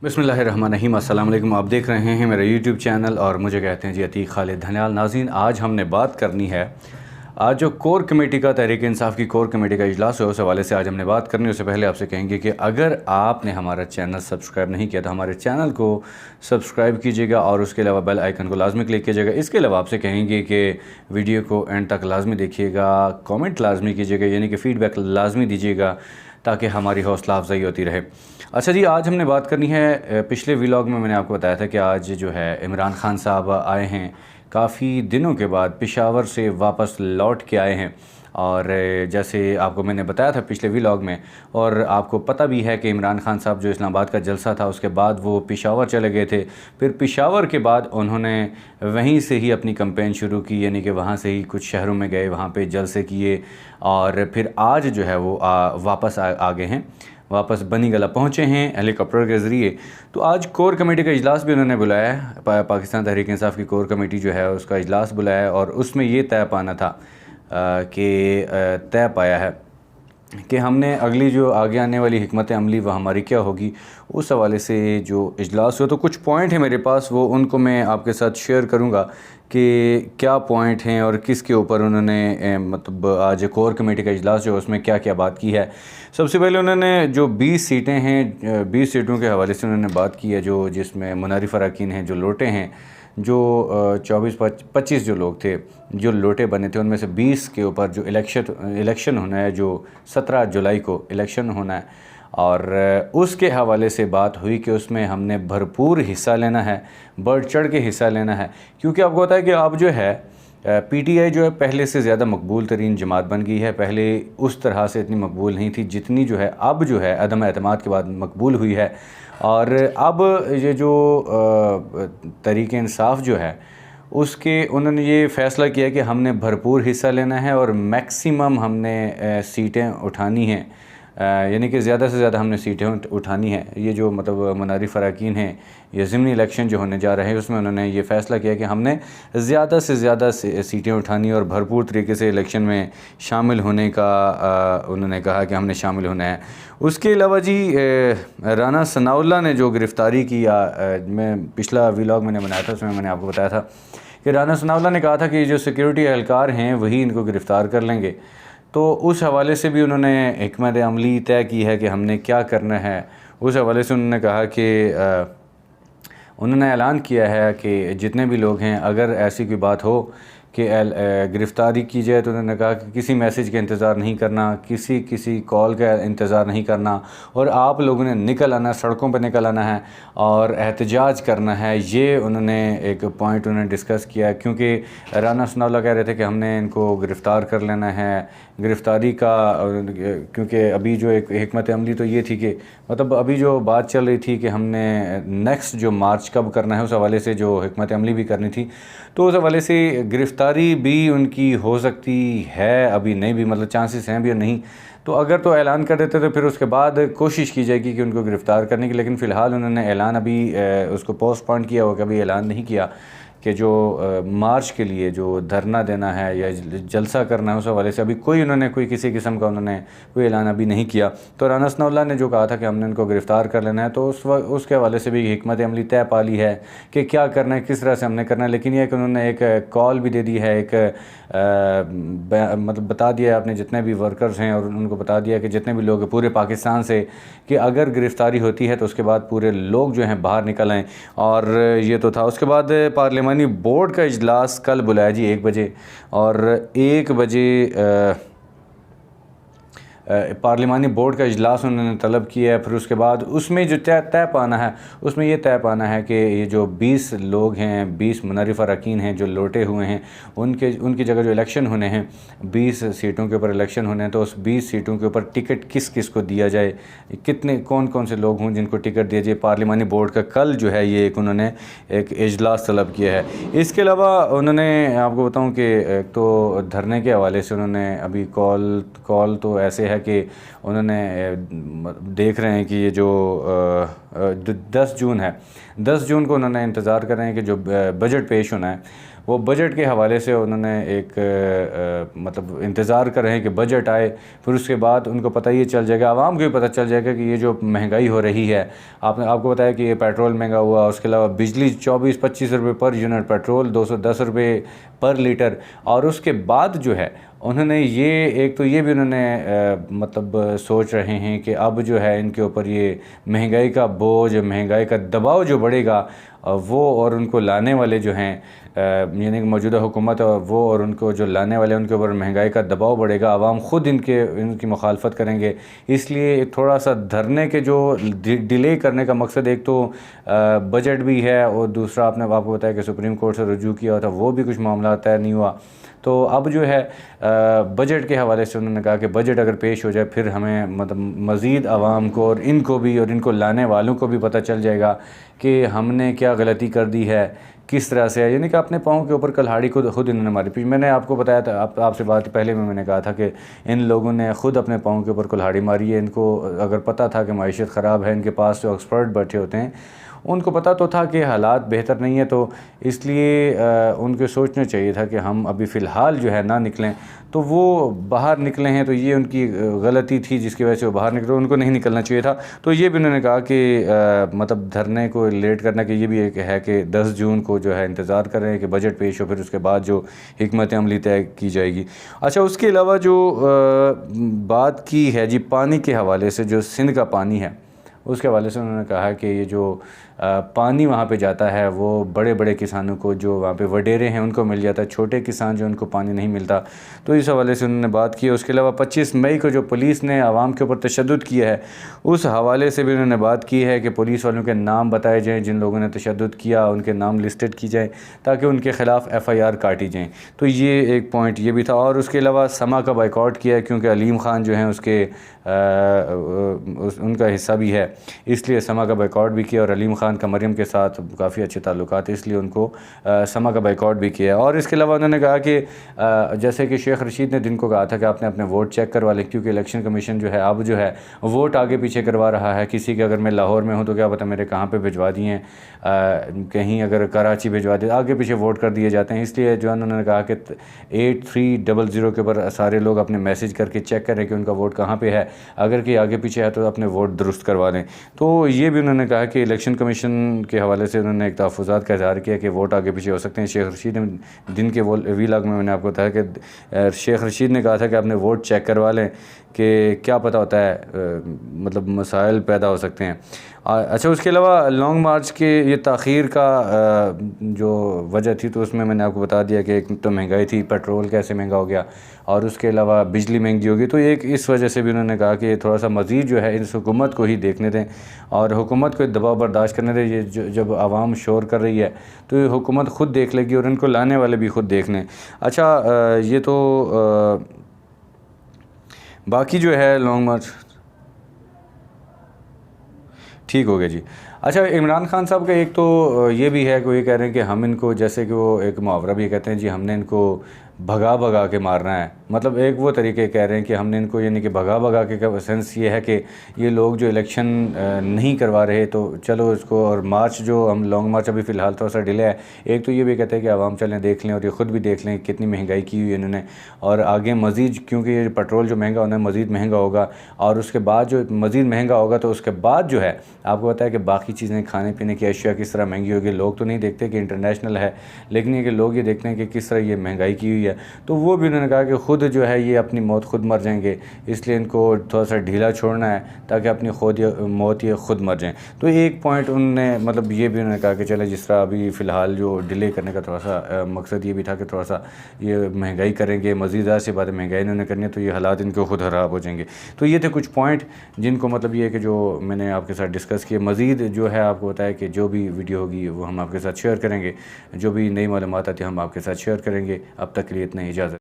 बिस्मिल्लाहिर्रहमानिर्रहीम। अस्सलाम वालेकुम। आप देख रहे हैं मेरा यूट्यूब चैनल और मुझे कहते हैं जी अतीक खालिद धनियाल। नाज़रीन, आज हमने बात करनी है, आज जो कोर कमेटी का तहरीक इंसाफ की कोर कमेटी का इजलास है उस हवाले से आज हमने बात करनी है। उससे पहले आपसे कहेंगे कि अगर आपने हमारा चैनल सब्सक्राइब नहीं किया तो हमारे चैनल को सब्सक्राइब कीजिएगा और उसके अलावा बेल आइकन को लाजमी क्लिक कीजिएगा। इसके अलावा आपसे कहेंगे कि वीडियो को एंड तक लाजमी देखिएगा, कमेंट लाजमी कीजिएगा, यानी कि फ़ीडबैक लाजमी दीजिएगा ताकि हमारी हौसला अफजाई होती रहे। अच्छा जी, आज हमने बात करनी है, पिछले व्लॉग में मैंने आपको बताया था कि आज जो है इमरान खान साहब आए हैं, काफ़ी दिनों के बाद पेशावर से वापस लौट के आए हैं। और जैसे आपको मैंने बताया था पिछले व्लॉग में, और आपको पता भी है कि इमरान खान साहब जो इस्लामाबाद का जलसा था उसके बाद वो पेशावर चले गए थे। फिर पेशावर के बाद उन्होंने वहीं से ही अपनी कैंपेन शुरू की, यानी कि वहाँ से ही कुछ शहरों में गए, वहाँ पे जलसे किए और फिर आज जो है वो वापस आ गए हैं, वापस बनी गला पहुँचे हैं हेलीकॉप्टर के ज़रिए। तो आज कोर कमेटी का इजलास भी उन्होंने बुलाया है, पाकिस्तान तहरीक इंसाफ की कोर कमेटी जो है उसका इजलास बुलाया है और उसमें ये तय पाना था कि तय पाया है कि हमने अगली जो आगे आने वाली हिकमत अमली वह हमारी क्या होगी। उस हवाले से जो इजलास हुआ तो कुछ पॉइंट है मेरे पास, वो उनको मैं आपके साथ शेयर करूंगा कि क्या पॉइंट हैं और किसके ऊपर उन्होंने मतलब आज कोर कमेटी का इजलास जो उसमें क्या क्या बात की है। सबसे पहले उन्होंने जो 20 सीटें हैं, 20 सीटों के हवाले से उन्होंने बात की है, जो जिसमें मुनारिफ अरकान हैं, जो लोटे हैं, जो 24-25 जो लोग थे जो लोटे बने थे, उनमें से 20 के ऊपर जो इलेक्शन होना है, जो 17 जुलाई को इलेक्शन होना है। और उसके हवाले से बात हुई कि उसमें हमने भरपूर हिस्सा लेना है, बढ़ चढ़ के हिस्सा लेना है, क्योंकि आपको पता है कि अब जो है पीटीआई जो है पहले से ज़्यादा मकबूल तरीन जमात बन गई है। पहले उस तरह से इतनी मकबूल नहीं थी जितनी जो है अब जो है अदम एतमाद के बाद मकबूल हुई है। और अब ये जो तहरीक इंसाफ जो है उसके उन्होंने ये फ़ैसला किया कि हमने भरपूर हिस्सा लेना है और मैक्सिमम हमने सीटें उठानी हैं, यानी कि ज़्यादा से ज़्यादा हमने सीटें उठानी है। ये जो मतलब मुनारिफ अरकान हैं, ये ज़िमनी इलेक्शन जो होने जा रहे हैं उसमें उन्होंने ये फ़ैसला किया कि हमने ज़्यादा से ज़्यादा सीटें उठानी और भरपूर तरीके से इलेक्शन में शामिल होने का उन्होंने कहा कि हमने शामिल होना है। उसके अलावा जी राना सनाउल्लाह ने जो गिरफ़्तारी की, मैं पिछला व्लॉग मैंने बनाया था उसमें मैंने आपको बताया था कि राना सनाउल्लाह ने कहा था कि जो सिक्योरिटी एहलकार हैं वही इनको गिरफ़्तार कर लेंगे। तो उस हवाले से भी उन्होंने हिकमत अमली तय की है कि हमने क्या करना है। उस हवाले से उन्होंने कहा कि उन्होंने ऐलान किया है कि जितने भी लोग हैं, अगर ऐसी कोई बात हो कि गिरफ़्तारी की जाए तो उन्होंने कहा कि किसी मैसेज का इंतज़ार नहीं करना, किसी कॉल का इंतज़ार नहीं करना और आप लोगों ने निकल आना, सड़कों पर निकल आना है और एहतजाज करना है। ये उन्होंने एक पॉइंट उन्होंने डिस्कस किया, क्योंकि राना सनाउल्लाह कह रहे थे कि हमने इनको गिरफ़्तार कर लेना है। गिरफ़्तारी का क्योंकि अभी जो एक हिकमत अमली तो ये थी कि मतलब अभी जो बात चल रही थी कि हमने नेक्स्ट जो मार्च कब करना है, उस हवाले से जो हिकमत अमली भी करनी थी, तो उस हवाले से गिरफ़्तारी भी उनकी हो सकती है, अभी नहीं भी, मतलब चांसेस हैं भी और नहीं। तो अगर तो ऐलान कर देते तो फिर उसके बाद कोशिश की जाएगी कि उनको गिरफ़्तार करने की, लेकिन फ़िलहाल उन्होंने ऐलान अभी उसको पोस्टपोन किया हुआ, कभी ऐलान नहीं किया कि जो मार्च के लिए जो धरना देना है या जलसा करना है, उस हवाले से अभी उन्होंने कोई किसी किस्म का उन्होंने कोई ऐलान अभी नहीं किया। तो राना सनाउल्लाह ने जो कहा था कि हमने उनको गिरफ़्तार कर लेना है, तो उसके हवाले से भी हिकमत अमली तय पा ली है कि क्या करना है, किस तरह से हमने करना है। लेकिन यह कि उन्होंने एक कॉल भी दे दी है, एक मतलब बता दिया है अपने जितने भी वर्कर्स हैं और उनको बता दिया कि जितने भी लोग हैं पूरे पाकिस्तान से कि अगर गिरफ़्तारी होती है तो उसके बाद पूरे लोग जो हैं बाहर निकल आएँ। और ये तो था। उसके बाद पार्लिमानी बोर्ड का इजलास कल बुलाया जी 1 बजे, और 1 बजे पार्लिमानी बोर्ड का इजलास उन्होंने तलब किया है। फिर उसके बाद उसमें जो तय पाना है, उसमें ये तय पाना है कि ये जो 20 लोग हैं, 20 मुनारिफ अरकान हैं जो लोटे हुए हैं, उनकी जगह जो इलेक्शन होने हैं, 20 सीटों के ऊपर इलेक्शन होने हैं, तो उस 20 सीटों के ऊपर टिकट किस किस को दिया जाए, कौन कौन से लोग हों जिनको टिकट दिया जाए। पार्लिमानी बोर्ड का कल जो है ये उन्होंने एक इजलास तलब किया है। इसके अलावा उन्होंने आपको बताऊँ कि एक तो धरने के हवाले से उन्होंने अभी कॉल तो ऐसे है कि उन्होंने देख रहे हैं कि ये जो 10 जून है, 10 जून को उन्होंने इंतज़ार कर रहे हैं कि जो बजट पेश होना है वो बजट के हवाले से उन्होंने एक मतलब इंतज़ार कर रहे हैं कि बजट आए, फिर उसके बाद उनको पता ये चल जाएगा, आवाम को भी पता चल जाएगा कि ये जो महंगाई हो रही है, आपको बताया कि ये पेट्रोल महंगा हुआ, उसके अलावा बिजली 24-25 रुपये पर यूनिट, पेट्रोल 210 रुपये पर लीटर। और उसके बाद जो है उन्होंने ये एक तो ये भी उन्होंने मतलब सोच रहे हैं कि अब जो है इनके ऊपर ये महंगाई का बोझ, महंगाई का दबाव जो बढ़ेगा वो और उनको लाने वाले जो हैं यानी कि मौजूदा हुकूमत वो और उनको जो लाने वाले उनके ऊपर महंगाई का दबाव बढ़ेगा, आवाम ख़ुद इनकी मुखालफत करेंगे। इसलिए थोड़ा सा धरने के जो डिले करने का मकसद एक तो बजट भी है और दूसरा आपको बताया कि सुप्रीम कोर्ट से रुजू किया था, वो भी कुछ मामला तय नहीं हुआ। तो अब जो है बजट के हवाले से उन्होंने कहा कि बजट अगर पेश हो जाए फिर हमें मतलब मज़ीद आवाम को और इनको भी और इनको लाने वालों को भी पता चल जाएगा कि हमने क्या गलती कर दी है, किस तरह से है। यानी कि अपने पाँव के ऊपर कुल्हाड़ी खुद इन्होंने मारी। मैंने आपको बताया था, आपसे बात पहले में मैंने कहा था कि इन लोगों ने ख़ुद अपने पाँव के ऊपर कुल्हाड़ी मारी है। इनको अगर पता था कि माइशत ख़राब है, इनके पास जो एक्सपर्ट बैठे होते हैं उनको पता तो था कि हालात बेहतर नहीं है, तो इसलिए उनको सोचना चाहिए था कि हम अभी फ़िलहाल जो है ना निकलें। तो वो बाहर निकले हैं, तो ये उनकी गलती थी जिसकी वजह से वो बाहर निकले, उनको नहीं निकलना चाहिए था। तो ये भी उन्होंने कहा कि मतलब धरने को लेट करने के ये भी एक है कि 10 जून को जो है इंतज़ार कर रहे हैं कि बजट पेश हो, फिर उसके बाद जो हिकमत अमली तय की जाएगी। अच्छा, उसके अलावा जो बात की है जी पानी के हवाले से, जो सिंध का पानी है उसके हवाले से उन्होंने कहा कि ये जो पानी वहाँ पे जाता है वो बड़े बड़े किसानों को, जो वहाँ पे वडेरे हैं, उनको मिल जाता है, छोटे किसान जो उनको पानी नहीं मिलता। तो इस हवाले से उन्होंने बात की। उसके अलावा 25 मई को जो पुलिस ने आवाम के ऊपर तशद्दुद किया है उस हवाले से भी उन्होंने बात की है कि पुलिस वालों के नाम बताए जाएँ, जिन लोगों ने तशद्दुद किया उनके नाम लिस्टेड की जाए ताकि उनके ख़िलाफ़ FIR काटी जाएँ। तो ये एक पॉइंट ये भी था। और उसके अलावा समा का बाइकआउट किया है क्योंकि अलीम ख़ान जो हैं उसके उनका हिस्सा भी है, इसलिए समा का बाइकआउट भी किया। और अलीम ख़ान का मरियम के साथ काफ़ी अच्छे ताल्लुकात है, इसलिए उनको समा का बाइकआउट भी किया। और इसके अलावा उन्होंने कहा कि जैसे कि शेख रशीद ने दिन को कहा था कि आपने अपने वोट चेक करवा लें, क्योंकि इलेक्शन कमीशन जो है अब जो है वोट आगे पीछे करवा रहा है। किसी के अगर मैं लाहौर में हूँ तो क्या पता मेरे कहाँ पर भिजवा दिए, कहीं अगर कराची भिजवा दिए, आगे पीछे वोट कर दिए जाते हैं। इसलिए जो उन्होंने कहा कि 8300 के ऊपर सारे लोग अपने मैसेज करके चेक करें कि उनका वोट कहाँ पे है, अगर कि आगे पीछे है तो अपने वोट दुरुस्त करवा लें। तो ये भी उन्होंने कहा कि इलेक्शन कमीशन के हवाले से उन्होंने एक तहफ़्फ़ुज़ात का इज़हार किया कि वोट आगे पीछे हो सकते हैं। शेख रशीद ने दिन के वीलॉग में मैंने आपको बताया कि शेख रशीद ने कहा था कि अपने वोट चेक करवा लें कि क्या पता होता है मतलब मसाइल पैदा हो सकते हैं। अच्छा, उसके अलावा लॉन्ग मार्च के ये ताख़ीर का जो वजह थी तो उसमें मैंने आपको बता दिया कि एक तो महंगाई थी, पेट्रोल कैसे महंगा हो गया, और उसके अलावा बिजली महंगी होगी। तो एक इस वजह से भी उन्होंने कहा कि थोड़ा सा मज़ीद जो है इस हुकूमत को ही देखने दें और हुकूमत को दबाव बर्दाश्त करने दें। ये जब आवाम शोर कर रही है तो ये हुकूमत ख़ुद देख लेगी और इनको लाने वाले भी ख़ुद देख लें। अच्छा, ये तो बाकी जो है लॉन्ग मार्च ठीक हो गया जी। अच्छा, इमरान खान साहब का एक तो ये भी है कि वो ये कह रहे हैं कि हम इनको, जैसे कि वो एक मुहावरा भी कहते हैं जी, हमने इनको भगा भगा के मारना है। मतलब एक वो तरीके कह रहे हैं कि हमने इनको, यानी कि भगा भगा के का सेंस ये है कि ये लोग जो इलेक्शन नहीं करवा रहे तो चलो इसको, और मार्च जो हम लॉन्ग मार्च अभी फ़िलहाल थोड़ा सा डिले है। एक तो ये भी कहते हैं कि आवाम चलें देख लें और ये ख़ुद भी देख लें कितनी महंगाई की हुई है इन्होंने, और आगे मज़ीद, क्योंकि ये पेट्रोल जो महंगा होना है मज़ीद महंगा होगा, और उसके बाद जो मज़ीद महंगा होगा तो उसके बाद जो है आपको पता है कि बाकी चीज़ें, खाने पीने की अशिया किस तरह महंगी होगी। लोग तो नहीं देखते कि इंटरनेशनल है, लेकिन ये कि लोग ये देखते हैं कि किस तरह ये महंगाई की हुई है। तो वो भी उन्होंने कहा कि ख़ुद जो है ये अपनी मौत खुद मर जाएंगे, इसलिए इनको थोड़ा सा ढीला छोड़ना है ताकि अपनी मौत ये खुद मर जाएं। तो एक पॉइंट उन्होंने मतलब ये भी उन्होंने कहा कि चले जिस तरह अभी फ़िलहाल जो डिले करने का थोड़ा सा मकसद ये भी था कि थोड़ा सा ये महंगाई करेंगे, मज़ीद से बात महंगाई इन्होंने करनी है तो ये हालात इनको खुद ख़राब हो जाएंगे। तो ये थे कुछ पॉइंट जिनको मतलब ये है कि जो मैंने आपके साथ डिस्कस किए। मज़ीद जो है आपको बताया कि जो भी वीडियो होगी वो हम आपके साथ शेयर करेंगे, जो भी नई मालूमात आती है हम आपके साथ शेयर करेंगे। अब तक के लिए इतना ही, इजाज़त।